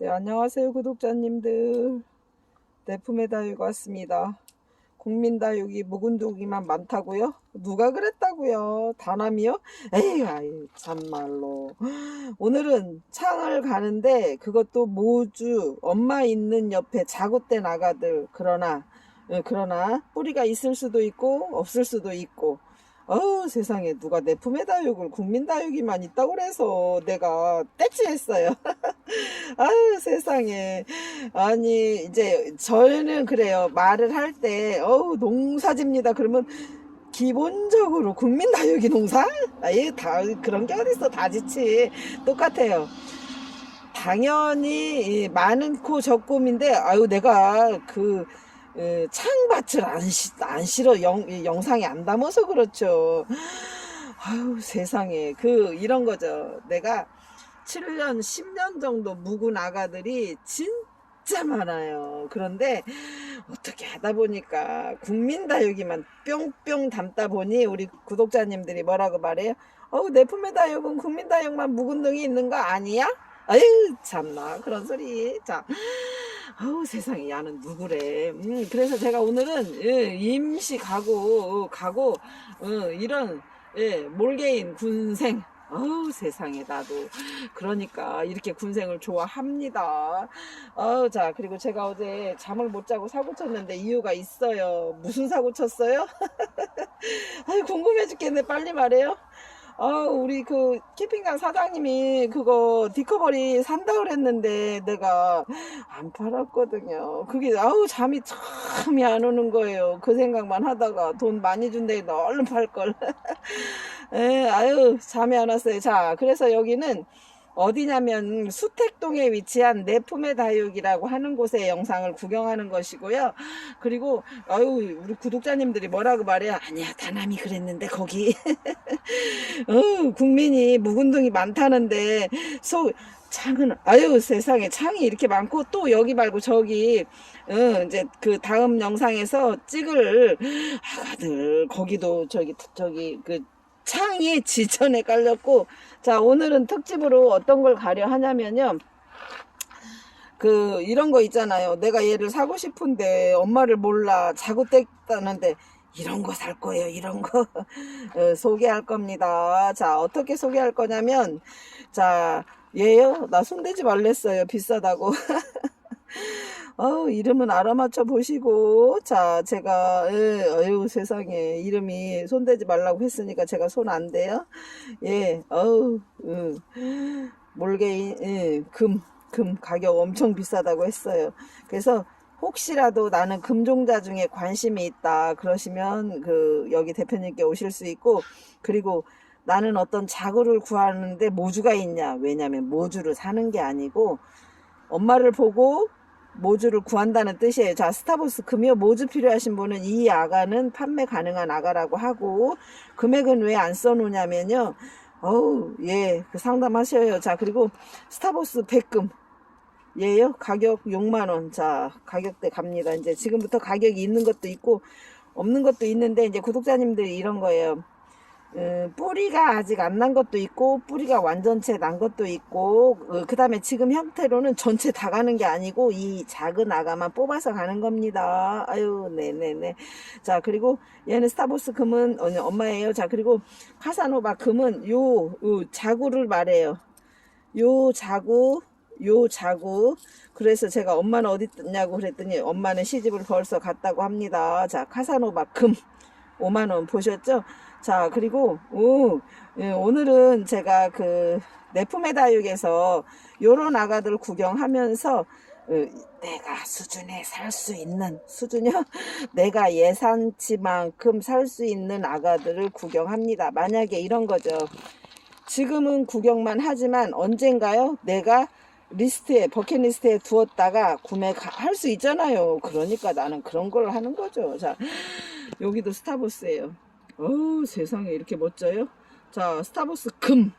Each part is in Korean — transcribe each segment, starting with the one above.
네, 안녕하세요, 구독자님들. 내품의 다육 왔습니다. 국민다육이 묵은 독이만 많다고요? 누가 그랬다고요? 다남이요? 에이, 아이, 참말로. 오늘은 창을 가는데 그것도 모주, 엄마 있는 옆에 자구대 나가들. 그러나 뿌리가 있을 수도 있고 없을 수도 있고. 세상에, 누가 내품의 다육을 국민다육이만 있다고 그래서 내가 떼찌했어요. 아유, 세상에. 아니, 이제 저는 그래요. 말을 할 때 농사집니다 그러면 기본적으로 국민다육이 농사? 아예 다 그런 게 어딨어. 다 지치 똑같아요. 당연히 많고 적금인데, 아유, 내가 그 창밭을 안 실어. 영상에 안 담아서 그렇죠. 아유, 세상에. 이런 거죠. 내가 7년, 10년 정도 묵은 아가들이 진짜 많아요. 그런데 어떻게 하다 보니까 국민다육이만 뿅뿅 담다 보니 우리 구독자님들이 뭐라고 말해요? 내품의 다육은 국민다육만 묵은 등이 있는 거 아니야? 아유, 참나, 그런 소리. 자, 세상에, 야는 누구래. 그래서 제가 오늘은 임시 가고 이런 몰개인 군생. 세상에, 나도 그러니까 이렇게 군생을 좋아합니다. 자, 그리고 제가 어제 잠을 못 자고 사고 쳤는데 이유가 있어요. 무슨 사고 쳤어요? 아유, 궁금해 죽겠네. 빨리 말해요. 우리 그 캠핑장 사장님이 그거 디커버리 산다 그랬는데 내가 안 팔았거든요. 그게 잠이 참이 안 오는 거예요. 그 생각만 하다가 돈 많이 준대 얼른 팔걸. 아유, 잠이 안 왔어요. 자, 그래서 여기는 어디냐면 수택동에 위치한 내품의 다육이라고 하는 곳의 영상을 구경하는 것이고요. 그리고 우리 구독자님들이 뭐라고 말해요? 아니야, 다남이 그랬는데 거기 국민이 묵은둥이 많다는데 창은, 아유, 세상에, 창이 이렇게 많고 또 여기 말고 저기 이제 그 다음 영상에서 찍을 아가들 거기도 저기 그 창이 지천에 깔렸고. 자, 오늘은 특집으로 어떤 걸 가려 하냐면요, 이런 거 있잖아요. 내가 얘를 사고 싶은데 엄마를 몰라, 자고 뗐다는데 이런 거 살 거예요. 이런 거 소개할 겁니다. 자, 어떻게 소개할 거냐면, 자, 얘요, 나 손대지 말랬어요. 비싸다고. 이름은 알아맞혀 보시고. 자, 제가 아유, 세상에, 이름이 손대지 말라고 했으니까 제가 손 안 대요. 예, 몰개인, 금 가격 엄청 비싸다고 했어요. 그래서 혹시라도 나는 금종자 중에 관심이 있다 그러시면 여기 대표님께 오실 수 있고, 그리고 나는 어떤 자구를 구하는데 모주가 있냐, 왜냐면 모주를 사는 게 아니고 엄마를 보고 모주를 구한다는 뜻이에요. 자, 스타벅스 금요, 모주 필요하신 분은 이 아가는 판매 가능한 아가라고 하고, 금액은 왜 안 써놓냐면요, 예, 상담하셔요. 자, 그리고 스타벅스 백금 얘요, 가격 6만원. 자, 가격대 갑니다. 이제 지금부터 가격이 있는 것도 있고 없는 것도 있는데, 이제 구독자님들이 이런 거예요. 뿌리가 아직 안 난 것도 있고 뿌리가 완전체 난 것도 있고, 그 다음에 지금 형태로는 전체 다 가는 게 아니고 이 작은 아가만 뽑아서 가는 겁니다. 아유, 네네네. 자, 그리고 얘는 스타벅스 금은 엄마예요. 자, 그리고 카사노바 금은 요 자구를 말해요. 요 자구. 그래서 제가 엄마는 어디 있냐고 그랬더니 엄마는 시집을 벌써 갔다고 합니다. 자, 카사노바 금 5만원 보셨죠? 자, 그리고 오늘은 제가 내품의 다육에서 요런 아가들 구경하면서 내가 수준에 살 수 있는 수준이요? 내가 예산치만큼 살 수 있는 아가들을 구경합니다. 만약에 이런 거죠. 지금은 구경만 하지만 언젠가요? 내가 버킷리스트에 두었다가 구매할 수 있잖아요. 그러니까 나는 그런 걸 하는 거죠. 자, 여기도 스타벅스예요. 세상에, 이렇게 멋져요. 자, 스타벅스 금.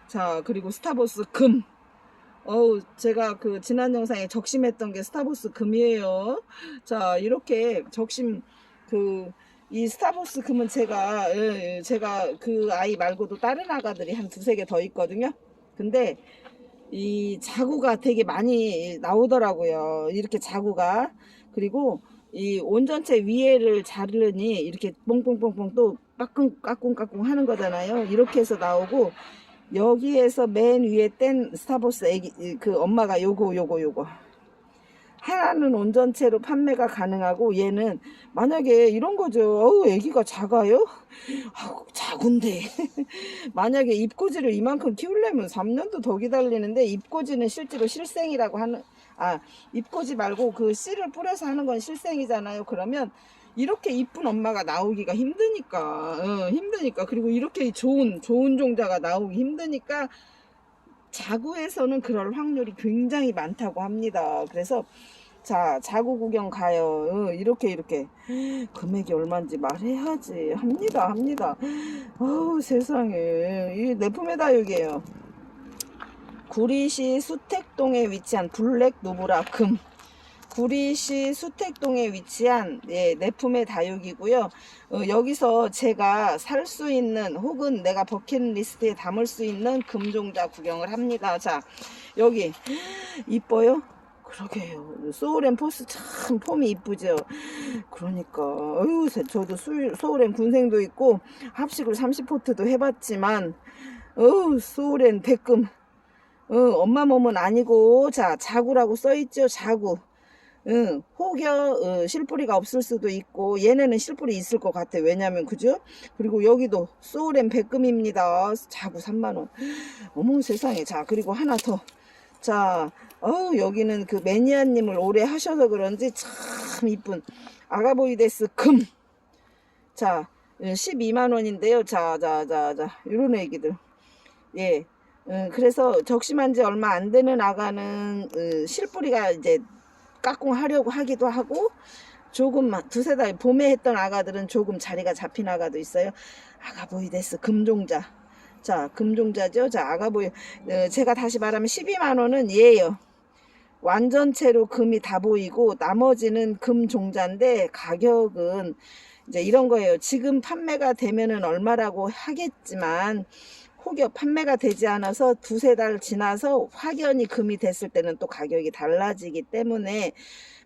자, 그리고 스타벅스 금. 제가 지난 영상에 적심했던 게 스타벅스 금이에요. 자, 이렇게 적심, 이 스타벅스 금은 제가 그 아이 말고도 다른 아가들이 한 두세 개 더 있거든요. 근데 이 자구가 되게 많이 나오더라고요. 이렇게 자구가. 그리고 이 온전체 위에를 자르니 이렇게 뽕뽕뽕뽕 또 까꿍까꿍 하는 거잖아요. 이렇게 해서 나오고, 여기에서 맨 위에 뗀 스타벅스 애기 그 엄마가 요거 하나는 온전체로 판매가 가능하고, 얘는 만약에 이런 거죠. 어우, 애기가 작아요? 아우, 작은데. 만약에 입꼬지를 이만큼 키우려면 3년도 더 기다리는데, 입꼬지는 실제로 실생이라고 하는, 입꼬지 말고 그 씨를 뿌려서 하는 건 실생이잖아요. 그러면 이렇게 이쁜 엄마가 나오기가 힘드니까. 그리고 이렇게 좋은 종자가 나오기 힘드니까 자구에서는 그럴 확률이 굉장히 많다고 합니다. 그래서 자, 자구 구경 가요. 이렇게 금액이 얼마인지 말해야지. 합니다. 어우, 세상에. 이 내품의 다육이에요. 구리시 수택동에 위치한 블랙 누브라 금. 구리시 수택동에 위치한 내품의 다육이고요. 여기서 제가 살 수 있는, 혹은 내가 버킷리스트에 담을 수 있는 금종자 구경을 합니다. 자, 여기 이뻐요? 그러게요. 소울앤 포스 참 폼이 이쁘죠. 그러니까 어휴, 저도 소울앤 군생도 있고 합식을 30포트도 해봤지만 소울앤 백금 엄마 몸은 아니고, 자, 자구라고 써있죠. 자구. 혹여 실뿌리가 없을 수도 있고, 얘네는 실뿌리 있을 것 같아. 왜냐면 그죠? 그리고 여기도 소울앤 백금입니다. 자구 3만원. 어머 세상에. 자, 그리고 하나 더. 자, 여기는 그 매니아님을 오래 하셔서 그런지 참 이쁜 아가보이데스 금. 자, 12만원인데요. 자, 요런 애기들. 예. 그래서 적심한 지 얼마 안 되는 아가는 실뿌리가 이제 까꿍하려고 하기도 하고, 조금 두세 달 봄에 했던 아가들은 조금 자리가 잡힌 아가도 있어요. 아가보이데스 금종자. 자, 금종자죠. 자, 아가보이, 제가 다시 말하면 12만원은 얘예요. 완전체로 금이 다 보이고 나머지는 금종자인데, 가격은 이제 이런 거예요. 지금 판매가 되면은 얼마라고 하겠지만, 혹여 판매가 되지 않아서 두세 달 지나서 확연히 금이 됐을 때는 또 가격이 달라지기 때문에,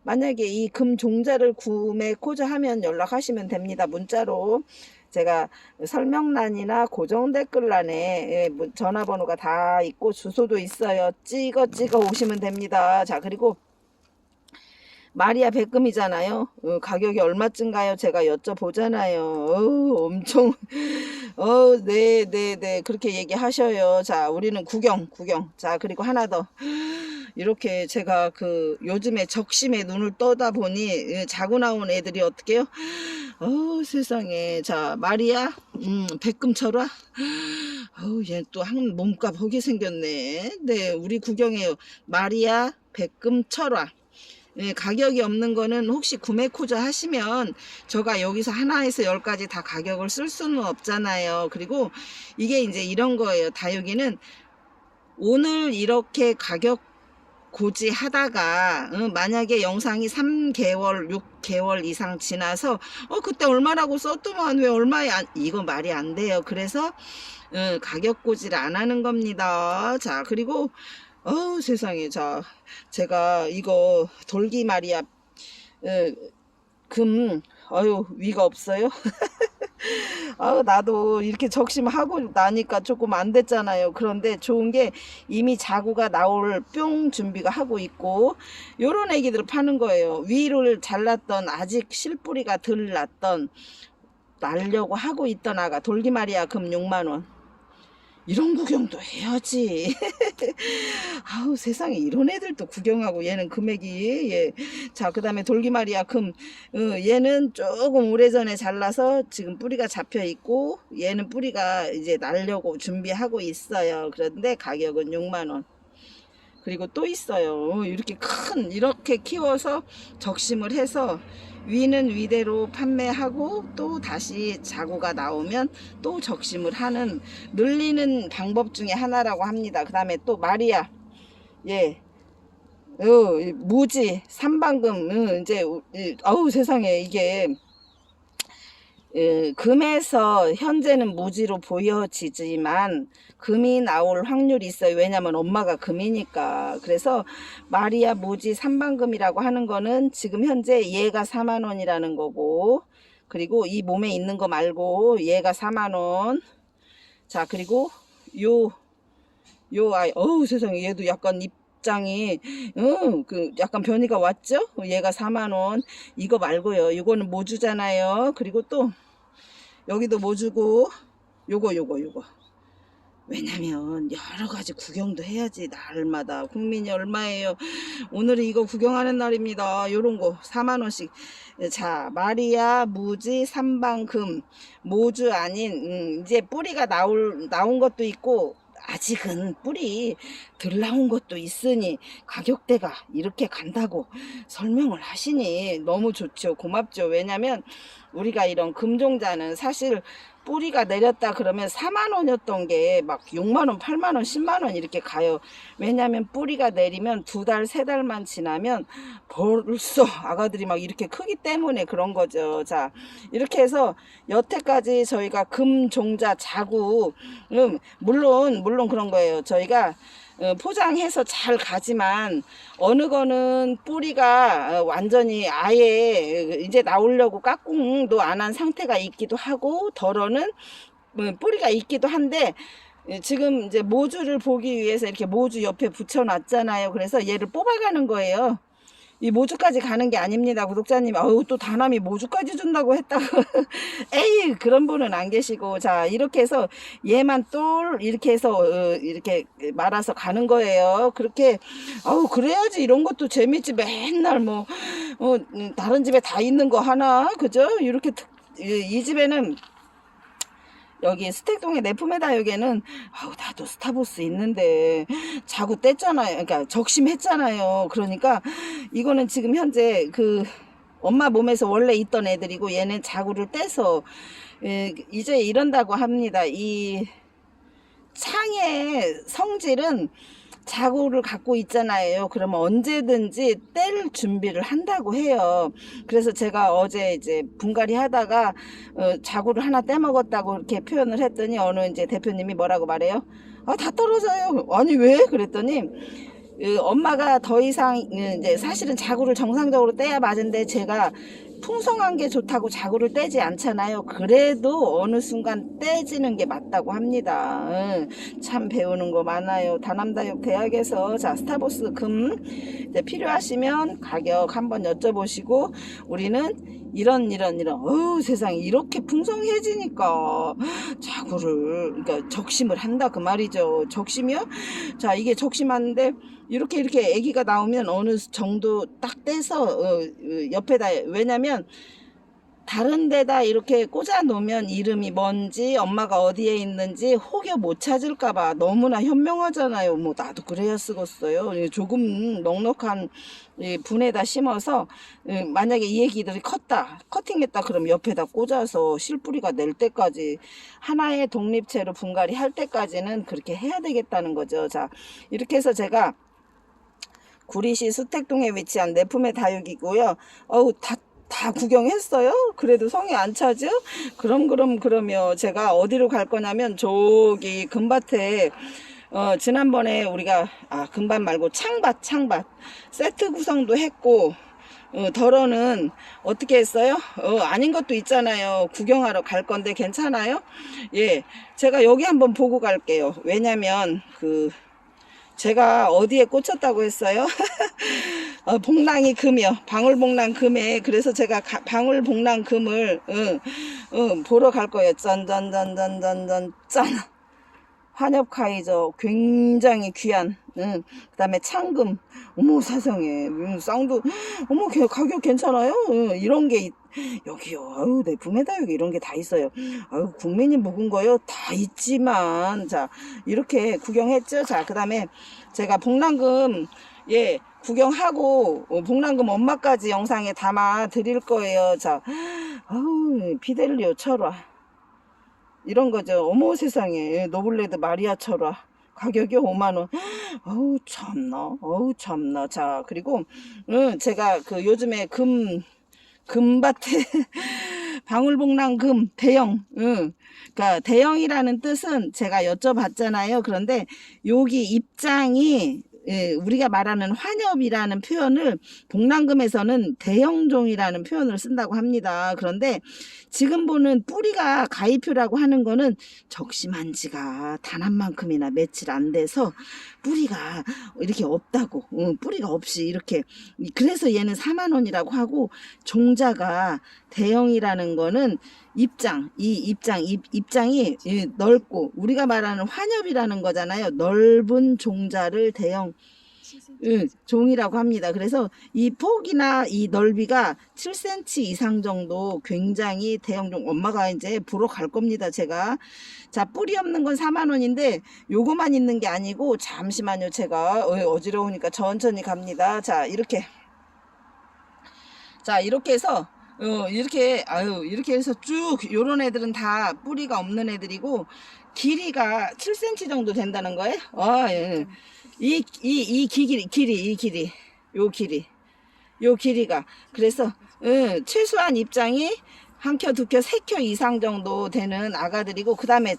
만약에 이 금 종자를 구매코자 하면 연락하시면 됩니다. 문자로. 제가 설명란이나 고정 댓글란에 전화번호가 다 있고 주소도 있어요. 찍어 오시면 됩니다. 자, 그리고 마리아 백금이잖아요. 가격이 얼마쯤가요? 제가 여쭤보잖아요. 엄청 네 그렇게 얘기하셔요. 자, 우리는 구경. 자, 그리고 하나 더. 이렇게 제가 요즘에 적심에 눈을 떠다 보니 자고 나온 애들이 어떻게요? 세상에. 자, 마리아 백금철화. 얘 또 한 몸값 허게 생겼네. 네, 우리 구경해요. 마리아 백금철화. 가격이 없는 거는 혹시 구매코자 하시면 제가 여기서 하나에서 10가지 다 가격을 쓸 수는 없잖아요. 그리고 이게 이제 이런 거예요. 다육이는 오늘 이렇게 가격 고지하다가 만약에 영상이 3개월 6개월 이상 지나서 그때 얼마라고 썼더만 왜 얼마에 이거 말이 안 돼요. 그래서 가격 고지를 안 하는 겁니다. 자, 그리고 세상에. 자, 제가 이거 돌기 마리아 금 위가 없어요. 나도 이렇게 적심하고 나니까 조금 안 됐잖아요. 그런데 좋은 게 이미 자구가 나올 뿅 준비가 하고 있고, 요런 애기들 파는 거예요. 위를 잘랐던, 아직 실뿌리가 덜 났던, 날려고 하고 있던 아가 돌기 마리아 금 6만원. 이런 구경도 해야지. 아우, 세상에 이런 애들도 구경하고. 얘는 금액이, 예. 자, 그 다음에 돌기마리아 금. 얘는 조금 오래전에 잘라서 지금 뿌리가 잡혀 있고, 얘는 뿌리가 이제 날려고 준비하고 있어요. 그런데 가격은 6만원. 그리고 또 있어요. 이렇게 키워서 적심을 해서 위는 위대로 판매하고, 또 다시 자구가 나오면 또 적심을 하는, 늘리는 방법 중에 하나라고 합니다. 그 다음에 또 마리아, 예, 무지, 삼방금, 이제, 세상에, 이게 금에서 현재는 무지로 보여지지만 금이 나올 확률이 있어요. 왜냐면 엄마가 금이니까. 그래서 마리아 무지 삼방금이라고 하는 거는 지금 현재 얘가 4만 원이라는 거고, 그리고 이 몸에 있는 거 말고 얘가 4만 원. 자, 그리고 요 아이, 어우 세상에, 얘도 약간 입장이 그 약간 변이가 왔죠. 얘가 4만 원. 이거 말고요, 이거는 모주잖아요. 그리고 또 여기도 모주고, 요거 왜냐면 여러 가지 구경도 해야지. 날마다 국민이 얼마예요? 오늘이 이거 구경하는 날입니다. 요런 거 4만 원씩. 자, 마리아 무지 삼방금 모주 아닌 이제 뿌리가 나온 것도 있고 아직은 뿌리 덜 나온 것도 있으니 가격대가 이렇게 간다고 설명을 하시니 너무 좋죠. 고맙죠. 왜냐면 우리가 이런 금종자는 사실 뿌리가 내렸다 그러면 4만 원이었던 게 막 6만 원, 8만 원, 10만 원 이렇게 가요. 왜냐면 뿌리가 내리면 2달, 3달만 지나면 벌써 아가들이 막 이렇게 크기 때문에 그런 거죠. 자, 이렇게 해서 여태까지 저희가 금종자 자구, 물론 그런 거예요. 저희가 포장해서 잘 가지만 어느 거는 뿌리가 완전히 아예 이제 나오려고 까꿍도 안 한 상태가 있기도 하고, 덜어는 뿌리가 있기도 한데, 지금 이제 모주를 보기 위해서 이렇게 모주 옆에 붙여 놨잖아요. 그래서 얘를 뽑아가는 거예요. 이 모주까지 가는 게 아닙니다. 구독자님, 아우, 또 다남이 모주까지 준다고 했다고. 에이, 그런 분은 안 계시고. 자, 이렇게 해서 얘만 똘, 이렇게 해서, 이렇게 말아서 가는 거예요. 그렇게, 아우, 그래야지 이런 것도 재밌지. 맨날 뭐, 다른 집에 다 있는 거 하나? 그죠? 이렇게, 이 집에는, 여기 스택동의 내품에다역에는 아우 나도 스타보스 있는데 자구 뗐잖아요. 그러니까 적심했잖아요. 그러니까 이거는 지금 현재 그 엄마 몸에서 원래 있던 애들이고 얘는 자구를 떼서 이제 이런다고 합니다. 이 창의 성질은 자구를 갖고 있잖아요. 그러면 언제든지 뗄 준비를 한다고 해요. 그래서 제가 어제 이제 분갈이 하다가 자구를 하나 떼먹었다고 이렇게 표현을 했더니 어느 이제 대표님이 뭐라고 말해요? 아, 다 떨어져요. 아니 왜? 그랬더니 엄마가 더 이상 이제 사실은 자구를 정상적으로 떼야 맞은데 제가 풍성한 게 좋다고 자구를 떼지 않잖아요. 그래도 어느 순간 떼지는 게 맞다고 합니다. 참 배우는 거 많아요. 다남다육 대학에서. 자, 스타보스 금 이제 필요하시면 가격 한번 여쭤보시고, 우리는 이런 어우 세상에 이렇게 풍성해지니까 자구를 그러니까 적심을 한다 그 말이죠. 적심이요? 자, 이게 적심하는데 이렇게 아기가 나오면 어느 정도 딱 떼서 옆에다, 왜냐면 다른 데다 이렇게 꽂아 놓으면 이름이 뭔지 엄마가 어디에 있는지 혹여 못 찾을까봐 너무나 현명하잖아요. 뭐 나도 그래야 쓰겠어요. 조금 넉넉한 분에다 심어서 만약에 이 애기들이 컸다 커팅했다 그럼 옆에다 꽂아서 실뿌리가 낼 때까지 하나의 독립체로 분갈이 할 때까지는 그렇게 해야 되겠다는 거죠. 자, 이렇게 해서 제가 구리시 수택동에 위치한 내품의 다육이고요. 어우 다 구경했어요? 그래도 성이 안 차죠? 그럼요. 제가 어디로 갈 거냐면 저기 금밭에 지난번에 우리가 금밭 말고 창밭 세트 구성도 했고, 덜어는 어떻게 했어요? 아닌 것도 있잖아요. 구경하러 갈 건데 괜찮아요? 예, 제가 여기 한번 보고 갈게요. 왜냐면 제가 어디에 꽂혔다고 했어요? 복랑이 금이요. 방울복랑 금에. 그래서 제가 방울복랑 금을 보러 갈 거예요. 짠. 환엽카이저 굉장히 귀한. 그 다음에 창금. 어머 세상에. 쌍도 어머 가격 괜찮아요? 이런 게 여기요. 아유, 내품에다 여기 이런 게 다 있어요. 아유, 국민이 묵은 거요. 다 있지만. 자, 이렇게 구경했죠. 자, 그 다음에 제가 복랑금, 예, 구경하고, 복랑금 엄마까지 영상에 담아 드릴 거예요. 자, 아우, 피델리오 철화. 이런 거죠. 어머 세상에. 노블레드 마리아 철화. 가격이 5만원. 어우, 참나. 자, 그리고, 제가 요즘에 금밭에 방울복랑금 대형. 그러니까 대형이라는 뜻은 제가 여쭤봤잖아요. 그런데 여기 입장이 우리가 말하는 환엽이라는 표현을 복랑금에서는 대형종이라는 표현을 쓴다고 합니다. 그런데 지금 보는 뿌리가 가위표라고 하는 거는 적심한 지가 단 한 만큼이나 며칠 안 돼서 뿌리가 이렇게 없다고, 뿌리가 없이 이렇게. 그래서 얘는 4만 원이라고 하고, 종자가 대형이라는 거는 입장이 넓고, 우리가 말하는 환엽이라는 거잖아요. 넓은 종자를 대형 종이라고 합니다. 그래서 이 폭이나 이 넓이가 7cm 이상 정도 굉장히 대형종. 엄마가 이제 보러 갈 겁니다, 제가. 자, 뿌리 없는 건 4만 원인데 요거만 있는 게 아니고, 잠시만요. 제가 어지러우니까 천천히 갑니다. 자, 이렇게 해서 이렇게 해서 쭉 요런 애들은 다 뿌리가 없는 애들이고, 길이가 7cm 정도 된다는 거예요. 예. 이 길이가 그래서 최소한 입장이 한 켜, 두 켜, 세 켜 이상 정도 되는 아가들이고, 그 다음에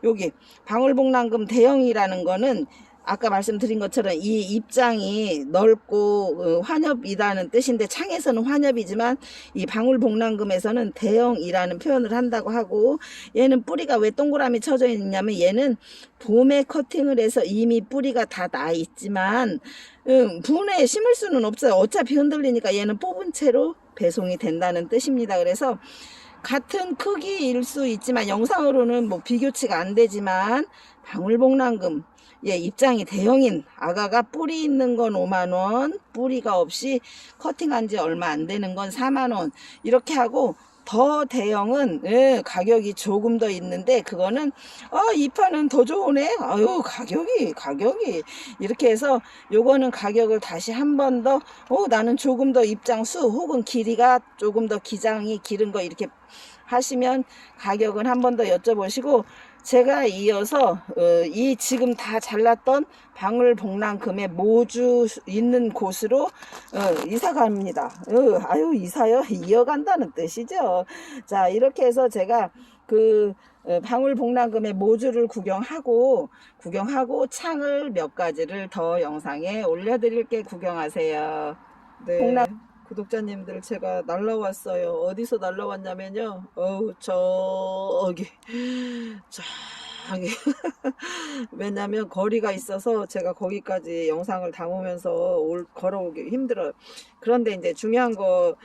여기 방울복랑금 대형이라는 거는 아까 말씀드린 것처럼 이 입장이 넓고 환엽이라는 뜻인데, 창에서는 환엽이지만 이 방울복랑금에서는 대형이라는 표현을 한다고 하고, 얘는 뿌리가 왜 동그라미 쳐져 있냐면, 얘는 봄에 커팅을 해서 이미 뿌리가 다 나 있지만 분에 심을 수는 없어요. 어차피 흔들리니까 얘는 뽑은 채로 배송이 된다는 뜻입니다. 그래서 같은 크기일 수 있지만, 영상으로는 뭐 비교치가 안 되지만, 방울복랑금 입장이 대형인 아가가 뿌리 있는 건 5만 원, 뿌리가 없이 커팅한 지 얼마 안 되는 건 4만 원. 이렇게 하고, 더 대형은 가격이 조금 더 있는데, 그거는 이 판은 더 좋으네. 아유, 가격이 이렇게 해서 요거는 가격을 다시 한 번 더 나는 조금 더 입장수 혹은 길이가 조금 더 기장이 기른 거 이렇게 하시면 가격은 한 번 더 여쭤보시고, 제가 이어서 이 지금 다 잘랐던 방울복랑금의 모주 있는 곳으로 이사 갑니다. 이사요? 이어간다는 뜻이죠. 자, 이렇게 해서 제가 그 방울복랑금의 모주를 구경하고 창을 몇 가지를 더 영상에 올려드릴게. 구경하세요. 네. 구독자님들, 제가 날라왔어요. 어디서 날라왔냐면요, 저기 왜냐면 거리가 있어서 제가 거기까지 영상을 담으면서 걸어오기 힘들어요. 그런데 이제 중요한 거,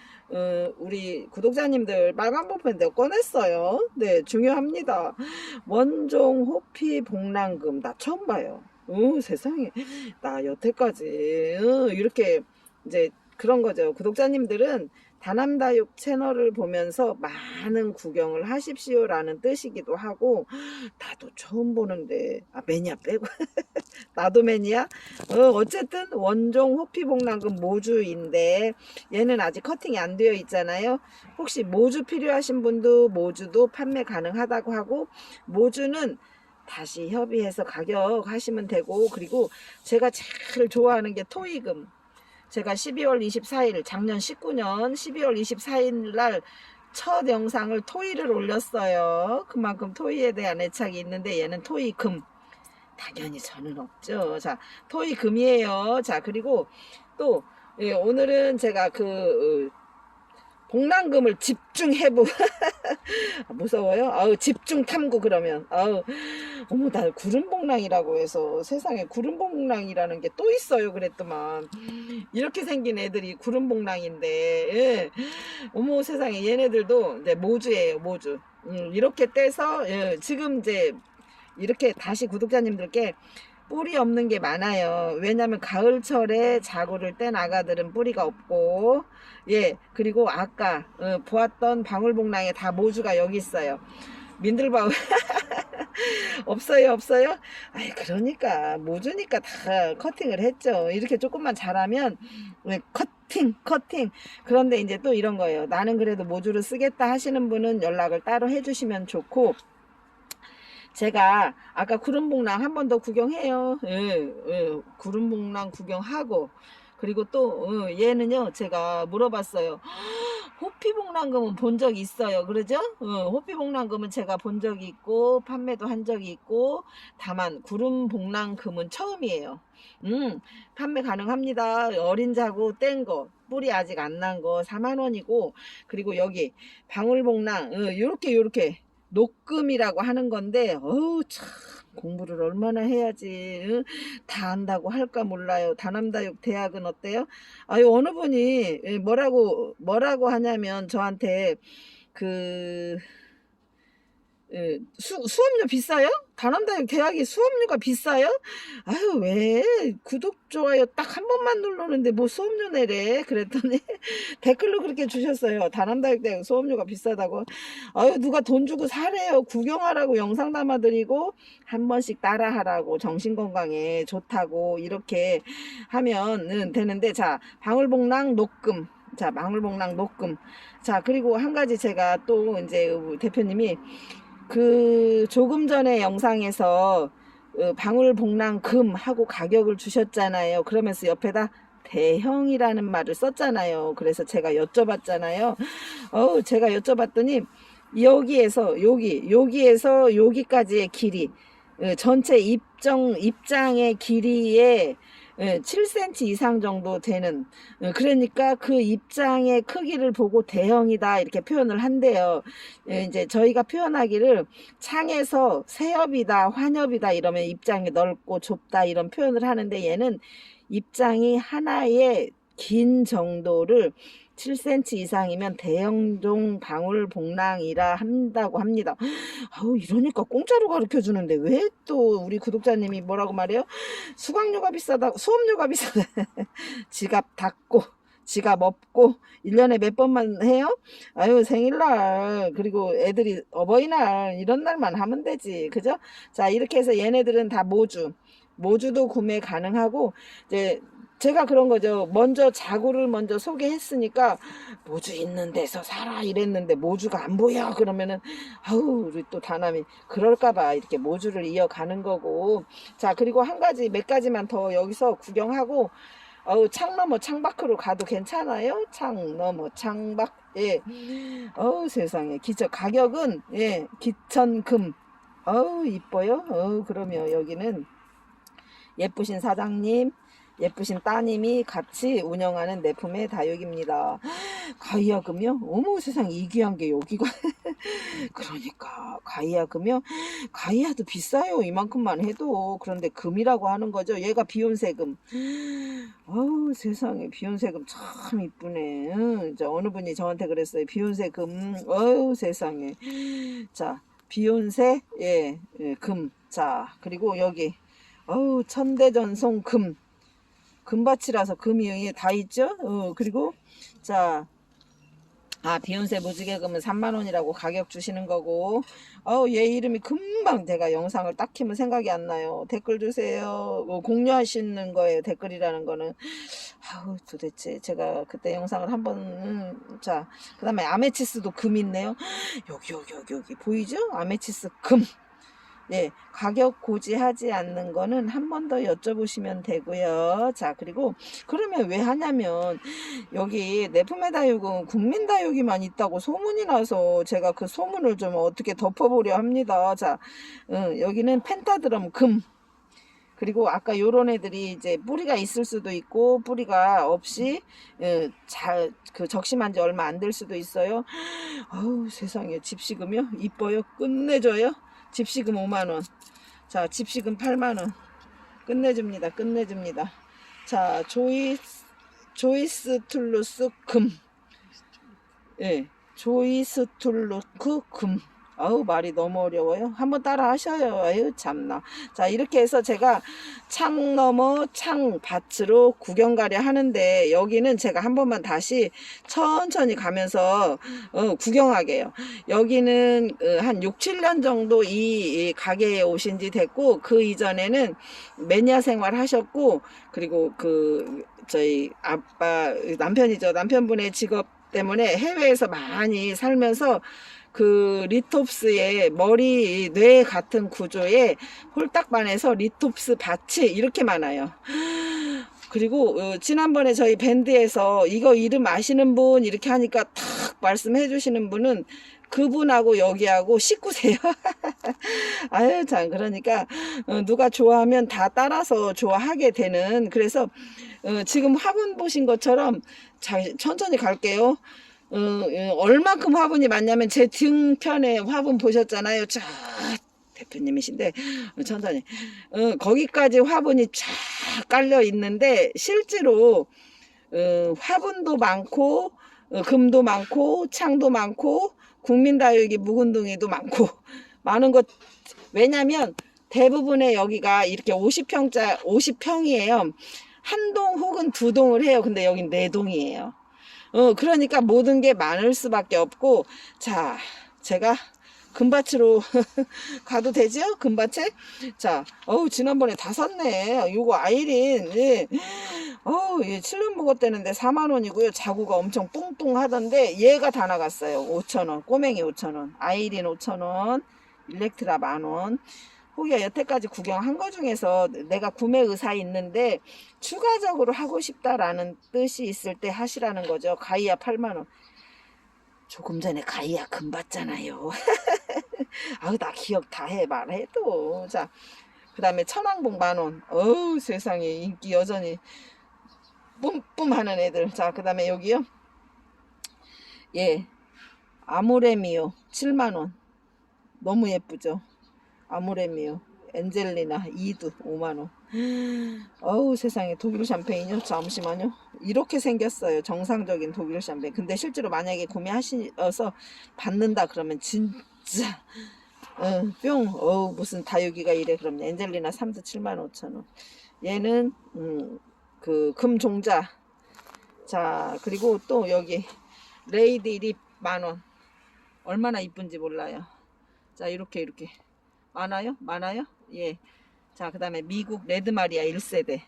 우리 구독자님들 빨간 볼펜 내가 꺼냈어요. 네, 중요합니다. 원종 호피 복랑금 나 처음 봐요. 세상에, 나 여태까지 이렇게 이제 그런 거죠. 구독자님들은 다남다육 채널을 보면서 많은 구경을 하십시오라는 뜻이기도 하고, 나도 처음 보는데, 매니아 빼고 나도 매니아. 어쨌든 원종 호피복랑금 모주인데, 얘는 아직 커팅이 안 되어 있잖아요. 혹시 모주 필요하신 분도 모주도 판매 가능하다고 하고, 모주는 다시 협의해서 가격 하시면 되고, 그리고 제가 제일 좋아하는 게 토이금. 제가 12월 24일, 작년 19년 12월 24일 날 첫 영상을 토이를 올렸어요. 그만큼 토이에 대한 애착이 있는데, 얘는 토이금. 당연히 저는 없죠. 자, 토이금이에요. 자, 그리고 또 오늘은 제가 복랑금을 집중해보 무서워요? 집중 탐구. 그러면 어머, 나 구름복랑이라고 해서 세상에 구름복랑이라는 게 또 있어요 그랬더만, 이렇게 생긴 애들이 구름복랑인데, 어머 세상에, 얘네들도 모주예요, 모주. 이렇게 떼서 지금 이제 이렇게 다시 구독자님들께 뿌리 없는 게 많아요. 왜냐면 가을철에 자구를 뗀 아가들은 뿌리가 없고, 그리고 아까 보았던 방울복랑에 다 모주가 여기 있어요. 민들바우 없어요? 그러니까 모주니까 다 커팅을 했죠. 이렇게 조금만 자라면 커팅. 그런데 이제 또 이런 거예요. 나는 그래도 모주를 쓰겠다 하시는 분은 연락을 따로 해주시면 좋고, 제가 아까 구름복랑 한 번 더 구경해요. 구름복랑 구경하고, 그리고 또 얘는요, 제가 물어봤어요. 호피복랑금은 본 적 있어요. 그러죠? 호피복랑금은 제가 본 적이 있고 판매도 한 적이 있고, 다만 구름복랑금은 처음이에요. 판매 가능합니다. 어린 자고 뗀 거, 뿌리 아직 안 난 거 4만 원이고, 그리고 여기 방울복랑 요렇게 녹금이라고 하는 건데, 참 공부를 얼마나 해야지 다 안다고 할까 몰라요. 다남다육 대학은 어때요? 아유, 어느 분이 뭐라고 하냐면 저한테 그 수업료 비싸요? 다남다육 대학이 수업료가 비싸요? 아유, 왜 구독 좋아요 딱 한 번만 누르는데 뭐 수업료 내래? 그랬더니 댓글로 그렇게 주셨어요. 다남다육 대학 수업료가 비싸다고. 아유, 누가 돈 주고 사래요. 구경하라고 영상 담아드리고 한 번씩 따라하라고, 정신건강에 좋다고 이렇게 하면 되는데, 자, 방울복랑 녹금. 자, 방울복랑 녹금. 자, 그리고 한 가지 제가 또 이제 대표님이 조금 전에 영상에서 방울복랑금 하고 가격을 주셨잖아요. 그러면서 옆에다 대형이라는 말을 썼잖아요. 그래서 제가 여쭤봤잖아요. 제가 여쭤봤더니 여기에서 여기까지의 길이, 전체 입장의 길이에 7cm 이상 정도 되는, 그러니까 그 입장의 크기를 보고 대형이다 이렇게 표현을 한대요. 이제 저희가 표현하기를 창에서 세엽이다, 환엽이다 이러면 입장이 넓고 좁다 이런 표현을 하는데, 얘는 입장이 하나의 긴 정도를 7cm 이상이면 대형종 방울복랑이라 한다고 합니다. 아우, 이러니까 공짜로 가르쳐 주는데 왜 또 우리 구독자님이 뭐라고 말해요? 수강료가 비싸다, 수업료가 비싸다. 지갑 닫고 지갑 없고 1년에 몇 번만 해요? 아유, 생일날 그리고 애들이 어버이날 이런 날만 하면 되지, 그죠? 자, 이렇게 해서 얘네들은 다 모주도 구매 가능하고, 이제 제가 그런 거죠. 먼저 자구를 먼저 소개했으니까 모주 있는 데서 사라 이랬는데 모주가 안 보여 그러면은 아우, 우리 또 다남이 그럴까봐 이렇게 모주를 이어가는 거고. 자, 그리고 몇 가지만 더 여기서 구경하고, 창 넘어 창 밖으로 가도 괜찮아요. 창 넘어 창 밖. 예. 세상에. 가격은 기천금. 이뻐요. 그러면 여기는 예쁘신 사장님, 예쁘신 따님이 같이 운영하는 내품의 다육입니다. 가이아금이요? 어머, 세상, 이 귀한 게 여기가. 그러니까 가이아금이요? 가이아도 비싸요. 이만큼만 해도. 그런데 금이라고 하는 거죠. 얘가 비욘세금. 세상에, 비욘세금 참 이쁘네. 자, 어느 분이 저한테 그랬어요. 비욘세금. 세상에. 자, 비욘세, 금. 자, 그리고 여기 천대전송 금밭이라서 금이 다 있죠. 그리고 자, 비욘세 무지개금은 3만원이라고 가격 주시는 거고, 얘 이름이 금방 제가 영상을 딱 키면 생각이 안 나요. 댓글 주세요. 공유하시는 거예요. 댓글이라는 거는. 도대체 제가 그때 영상을 한번, 자, 그 다음에 아메치스도 금 있네요. 여기 보이죠? 아메치스 금. 네, 가격 고지하지 않는 거는 한 번 더 여쭤보시면 되고요. 자, 그리고 그러면 왜 하냐면 여기 내품의 다육은 국민 다육이만 있다고 소문이 나서 제가 그 소문을 좀 어떻게 덮어보려 합니다. 자, 여기는 펜타드럼 금. 그리고 아까 요런 애들이 이제 뿌리가 있을 수도 있고 뿌리가 없이 적심한 지 얼마 안 될 수도 있어요. 세상에, 집시금이요? 이뻐요. 끝내줘요. 집시금 5만원. 자, 집시금 8만원. 끝내줍니다. 자, 조이스 툴루스 금. 조이스 툴루스 금. 말이 너무 어려워요. 한번 따라 하셔요. 아유, 참나. 자, 이렇게 해서 제가 창 넘어 창 밭으로 구경 가려 하는데, 여기는 제가 한 번만 다시 천천히 가면서 구경하게요. 여기는 한 6, 7년 정도 이 가게에 오신 지 됐고, 그 이전에는 매니아 생활 하셨고, 그리고 저희 남편이죠. 남편분의 직업 때문에 해외에서 많이 살면서 리톱스의 뇌 같은 구조에 홀딱반에서 리톱스 밭이 이렇게 많아요. 그리고 지난번에 저희 밴드에서 이거 이름 아시는 분 이렇게 하니까 탁 말씀해 주시는 분은 그분하고 여기하고 식구세요. 아유 참 그러니까 누가 좋아하면 다 따라서 좋아하게 되는 그래서 지금 화분 보신 것처럼 천천히 갈게요. 얼만큼 화분이 많냐면 제 등편에 화분 보셨잖아요. 자 대표님이신데 천천히 거기까지 화분이 쫙 깔려 있는데 실제로 화분도 많고 금도 많고 창도 많고 국민다육이 묵은둥이도 많고 많은 것 왜냐면 대부분의 여기가 이렇게 50평이에요. 한 동 혹은 두 동을 해요. 근데 여긴 네 동이에요. 그러니까 모든 게 많을 수밖에 없고 자 제가 금밭으로 가도 되죠? 금밭에? 자, 지난번에 다 샀네. 요거 아이린, 예. 예, 7년 먹었다는데 4만원이고요. 자구가 엄청 뽕뽕하던데, 얘가 다 나갔어요. 5,000원. 꼬맹이 5,000원. 아이린 5,000원. 일렉트라 만원. 호기야, 여태까지 구경한 거 중에서 내가 구매 의사 있는데, 추가적으로 하고 싶다라는 뜻이 있을 때 하시라는 거죠. 가이아 8만원. 조금 전에 가이아 금 봤잖아요. 아우 나 기억 다 해 말해도. 자 그 다음에 천왕봉 만원. 어우 세상에 인기 여전히 뿜뿜하는 애들. 자 그 다음에 여기요 예 아모레미오 7만원 너무 예쁘죠. 아모레미오 엔젤리나 이두 5만원. 어우 세상에 독일 샴페인요. 잠시만요. 이렇게 생겼어요. 정상적인 독일 샴페인. 근데 실제로 만약에 구매하셔서 받는다 그러면 진짜 뿅 무슨 다육이가 이래. 그럼 엔젤리나 3두 75,000원. 얘는 그 금종자. 자 그리고 또 여기 레이디 립 만원. 얼마나 이쁜지 몰라요. 자 이렇게 많아요? 예. 자 그 다음에 미국 레드마리아 1세대.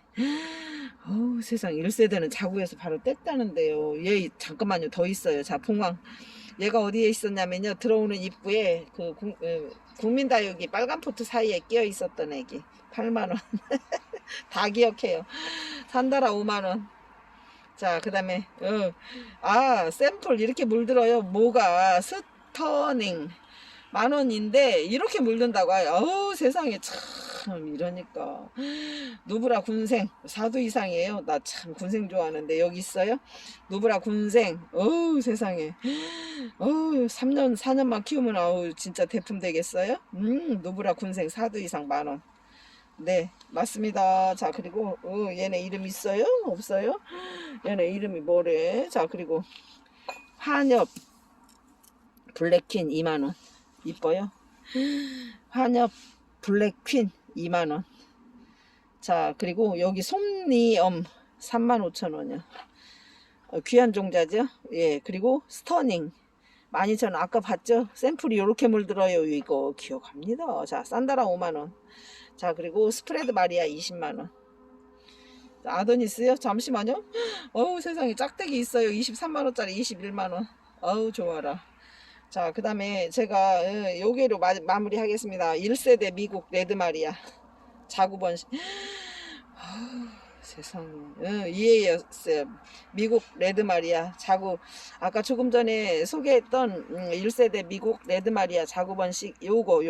어우 세상 1세대는 자구에서 바로 뗐다는데요. 얘 잠깐만요 더 있어요. 자 봉황. 얘가 어디에 있었냐면요. 들어오는 입구에 그 국민다육이 빨간 포트 사이에 끼어 있었던 애기. 8만원. 다 기억해요. 산다라 5만원. 자 그 다음에 샘플 이렇게 물들어요. 뭐가 스터닝 만원인데 이렇게 물든다고 해요. 어우 세상에 참 이러니까. 누브라 군생 4두 이상이에요. 나 참 군생 좋아하는데 여기 있어요. 누브라 군생. 어우 세상에. 3년 4년만 키우면 진짜 대품 되겠어요. 누브라 군생 4두 이상 만원. 네 맞습니다. 자 그리고 얘네 이름 있어요? 없어요? 얘네 이름이 뭐래? 자 그리고 한엽 블랙퀸 2만원. 이뻐요. 한엽 블랙퀸 2만원. 자 그리고 여기 솜니엄 35,000원이요. 귀한 종자죠. 예 그리고 스터닝 12,000원. 아까 봤죠? 샘플이 이렇게 물들어요. 이거 기억합니다. 자 산다라 5만원. 자 그리고 스프레드 마리아 20만원. 아도니스요? 잠시만요. 어우 세상에 짝대기 있어요. 23만원짜리 21만원. 어우 좋아라. 자 그 다음에 제가 요게로 마무리 하겠습니다. 1세대 미국 레드마리아 자구번 세상에 이해였어요. 미국 레드마리아 자구. 아까 조금 전에 소개했던 1세대 미국 레드마리아 자구번식 요거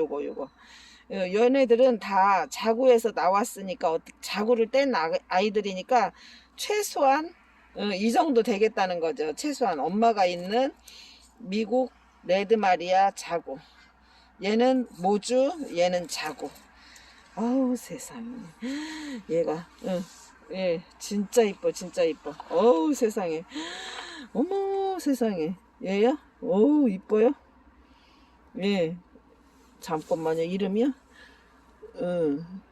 얘네들은 다 자구에서 나왔으니까 자구를 뗀 아이들이니까 최소한 이 정도 되겠다는 거죠. 최소한 엄마가 있는 미국 레드마리아 자구. 얘는 모주, 얘는 자구. 아우 세상에. 얘가 예 진짜 이뻐 진짜 이뻐. 어우 세상에. 어머 세상에. 얘야? 어우 이뻐요. 예 잠깐만요. 이름이요?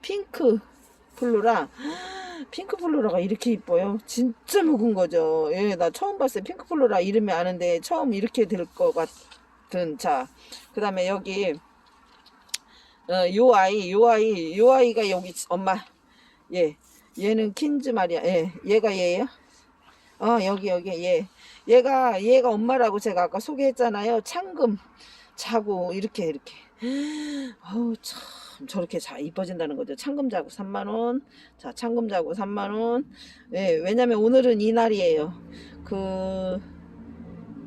핑크 플로라. 핑크 플로라가 이렇게 이뻐요. 진짜 묵은 거죠. 예, 나 처음 봤어요. 핑크 플로라 이름이 아는데 처음 이렇게 될 것 같은. 자, 그 다음에 여기 요 아이가 여기 엄마. 예, 얘는 킨즈 마리아. 예, 얘가 얘예요. 여기 예. 얘가 엄마라고 제가 아까 소개했잖아요. 창금 자고 이렇게. 어우 참 참 저렇게 잘 이뻐진다는 거죠. 참금자구 3만원. 자, 참금자구 3만원. 예, 왜냐면 오늘은 이날이에요.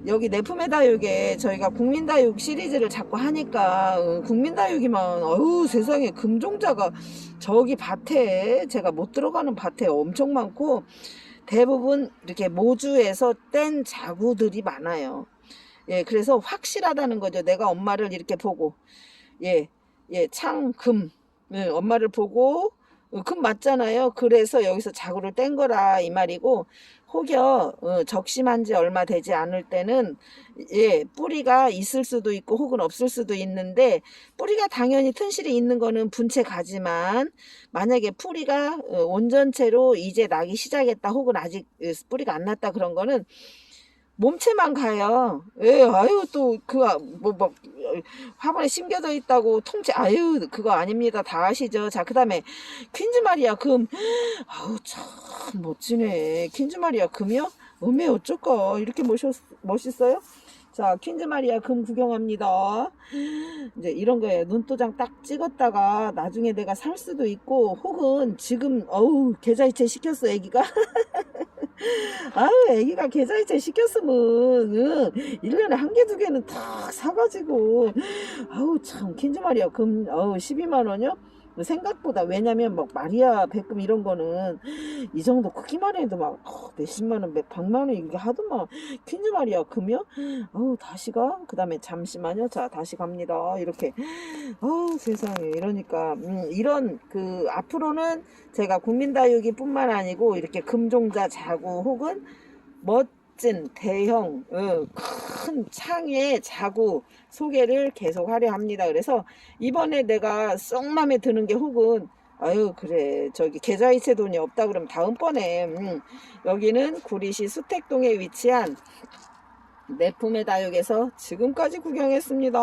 여기 내품에다육에 저희가 국민다육 시리즈를 자꾸 하니까 국민다육이만 어우 세상에 금종자가 저기 밭에 제가 못 들어가는 밭에 엄청 많고 대부분 이렇게 모주에서 뗀 자구들이 많아요. 예, 그래서 확실하다는 거죠. 내가 엄마를 이렇게 보고 창금 엄마를 보고 금 맞잖아요. 그래서 여기서 자구를 뗀 거라 이 말이고 혹여 적심한 지 얼마 되지 않을 때는 뿌리가 있을 수도 있고 혹은 없을 수도 있는데 뿌리가 당연히 튼실히 있는 거는 분체 가지만 만약에 뿌리가 온전체로 이제 나기 시작했다 혹은 아직 뿌리가 안 났다 그런 거는 몸체만 가요. 아유 또 막 화분에 심겨져 있다고 통째 아유 그거 아닙니다. 다 아시죠? 자, 그다음에 퀸즈 마리아 금. 아우 참 멋지네. 퀸즈 마리아 금이요? 어쩌까 이렇게 멋있어요? 자, 퀸즈 마리아 금 구경합니다. 이제 이런 거예요. 눈도장 딱 찍었다가 나중에 내가 살 수도 있고 혹은 지금 계좌이체 시켰어 애기가. 아유 애기가 계좌이체 시켰으면 1년에 한 개 두 개는 탁 사가지고 아우 참 퀸즈 마리아 금 12만원이요? 생각보다 왜냐면 막 마리아 백금 이런 거는 이 정도 크기만 해도 막 몇십만원 백만원 이게 하더만 퀸즈 마리아 금이요? 다시가 그 다음에 잠시만요. 자 다시 갑니다. 이렇게 세상에 이러니까 이런 앞으로는 제가 국민다육이 뿐만 아니고 이렇게 금종자 자구 혹은 멋진 대형 큰 창의 자구 소개를 계속 하려 합니다. 그래서 이번에 내가 썩 맘에 드는 게 혹은 아유 그래 저기 계좌이체 돈이 없다 그러면 다음번에 여기는 구리시 수택동에 위치한 내품의 다육에서 지금까지 구경했습니다.